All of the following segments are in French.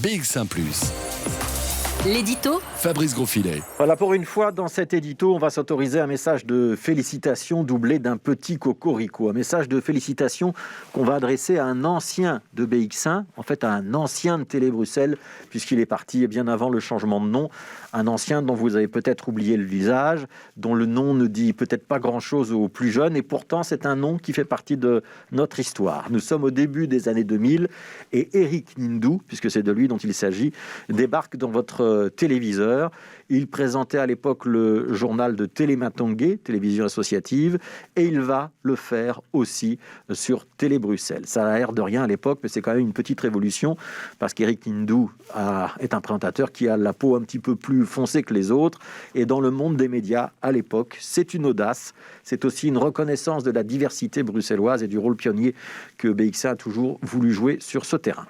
BX1 ⁇ L'édito Fabrice Grosfilet. Voilà, pour une fois, dans cet édito, on va s'autoriser un message de félicitations doublé d'un petit cocorico. Un message de félicitations qu'on va adresser à un ancien de BX1, en fait à un ancien de Télé Bruxelles, puisqu'il est parti bien avant le changement de nom. Un ancien dont vous avez peut-être oublié le visage, dont le nom ne dit peut-être pas grand-chose aux plus jeunes, et pourtant c'est un nom qui fait partie de notre histoire. Nous sommes au début des années 2000, et Eric Nindou, puisque c'est de lui dont il s'agit, débarque dans votre téléviseur. Il présentait à l'époque le journal de Télématongué, télévision associative, et il va le faire aussi sur Télé Bruxelles. Ça a l'air de rien à l'époque, mais c'est quand même une petite révolution, parce qu'Eric Nindou est un présentateur qui a la peau un petit peu plus foncée que les autres, et dans le monde des médias, à l'époque, c'est une audace, c'est aussi une reconnaissance de la diversité bruxelloise et du rôle pionnier que BX1 a toujours voulu jouer sur ce terrain.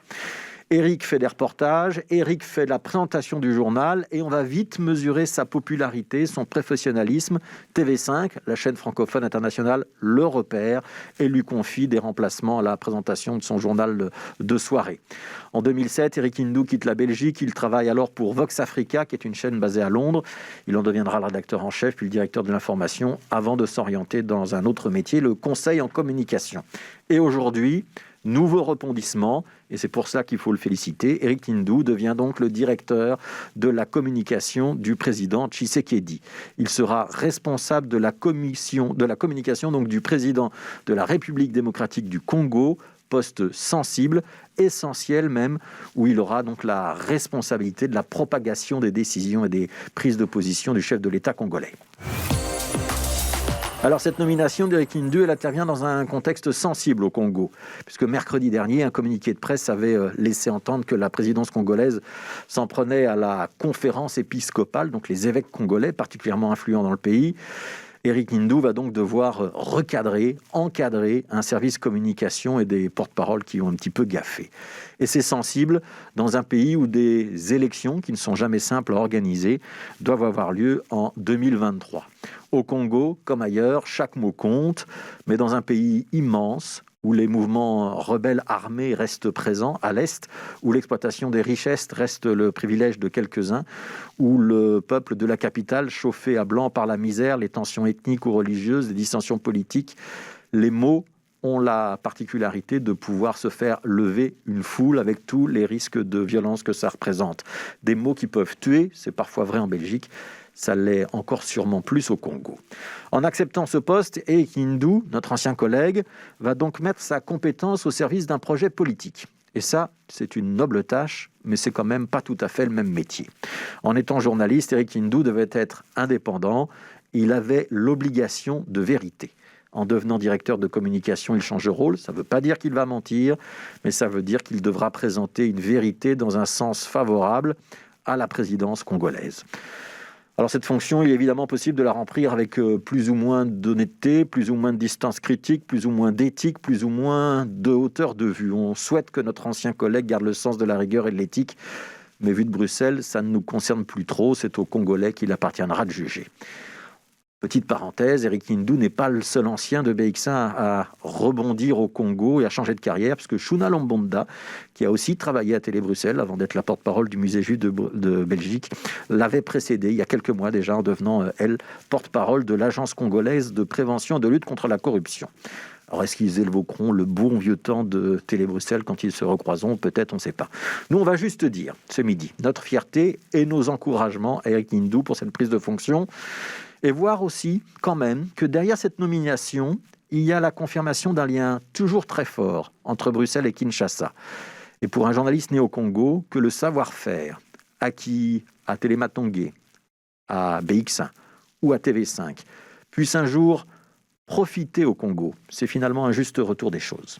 Eric fait des reportages, Eric fait la présentation du journal et on va vite mesurer sa popularité, son professionnalisme. TV5, la chaîne francophone internationale, le repère et lui confie des remplacements à la présentation de son journal de soirée. En 2007, Eric Nindou quitte la Belgique. Il travaille alors pour Vox Africa, qui est une chaîne basée à Londres. Il en deviendra le rédacteur en chef, puis le directeur de l'information, avant de s'orienter dans un autre métier, le conseil en communication. Et aujourd'hui, nouveau rebondissement, et c'est pour ça qu'il faut le féliciter. Eric Nindou devient donc le directeur de la communication du président Tshisekedi. Il sera responsable de la communication donc du président de la République démocratique du Congo, poste sensible, essentiel même, où il aura donc la responsabilité de la propagation des décisions et des prises de position du chef de l'État congolais. Alors cette nomination d'Eric Nindou, elle intervient dans un contexte sensible au Congo, puisque mercredi dernier, un communiqué de presse avait laissé entendre que la présidence congolaise s'en prenait à la conférence épiscopale, donc les évêques congolais particulièrement influents dans le pays. Eric Nindou va donc devoir encadrer un service communication et des porte-paroles qui ont un petit peu gaffé. Et c'est sensible dans un pays où des élections, qui ne sont jamais simples à organiser, doivent avoir lieu en 2023. Au Congo, comme ailleurs, chaque mot compte, mais dans un pays immense, où les mouvements rebelles armés restent présents à l'Est, où l'exploitation des richesses reste le privilège de quelques-uns, où le peuple de la capitale, chauffé à blanc par la misère, les tensions ethniques ou religieuses, les dissensions politiques, les mots ont la particularité de pouvoir se faire lever une foule avec tous les risques de violence que ça représente. Des mots qui peuvent tuer, c'est parfois vrai en Belgique, ça l'est encore sûrement plus au Congo. En acceptant ce poste, Eric Nindou, notre ancien collègue, va donc mettre sa compétence au service d'un projet politique. Et ça, c'est une noble tâche, mais c'est quand même pas tout à fait le même métier. En étant journaliste, Eric Nindou devait être indépendant. Il avait l'obligation de vérité. En devenant directeur de communication, il change de rôle. Ça ne veut pas dire qu'il va mentir, mais ça veut dire qu'il devra présenter une vérité dans un sens favorable à la présidence congolaise. Alors cette fonction, il est évidemment possible de la remplir avec plus ou moins d'honnêteté, plus ou moins de distance critique, plus ou moins d'éthique, plus ou moins de hauteur de vue. On souhaite que notre ancien collègue garde le sens de la rigueur et de l'éthique, mais vu de Bruxelles, ça ne nous concerne plus trop, c'est aux Congolais qu'il appartiendra de juger. Petite parenthèse, Eric Nindou n'est pas le seul ancien de BX1 à rebondir au Congo et à changer de carrière, parce que Shuna Lambonda, qui a aussi travaillé à Télé Bruxelles avant d'être la porte-parole du musée juif de Belgique, l'avait précédée il y a quelques mois déjà en devenant, elle, porte-parole de l'Agence congolaise de prévention et de lutte contre la corruption. Alors, est-ce qu'ils évoqueront le bon vieux temps de Télé Bruxelles quand ils se recroiseront? Peut-être, on ne sait pas. Nous, on va juste dire, ce midi, notre fierté et nos encouragements à Eric Nindou pour cette prise de fonction, et voir aussi, quand même, que derrière cette nomination, il y a la confirmation d'un lien toujours très fort entre Bruxelles et Kinshasa. Et pour un journaliste né au Congo, que le savoir-faire acquis à Télématongué, à BX1 ou à TV5 puisse un jour profiter au Congo, c'est finalement un juste retour des choses.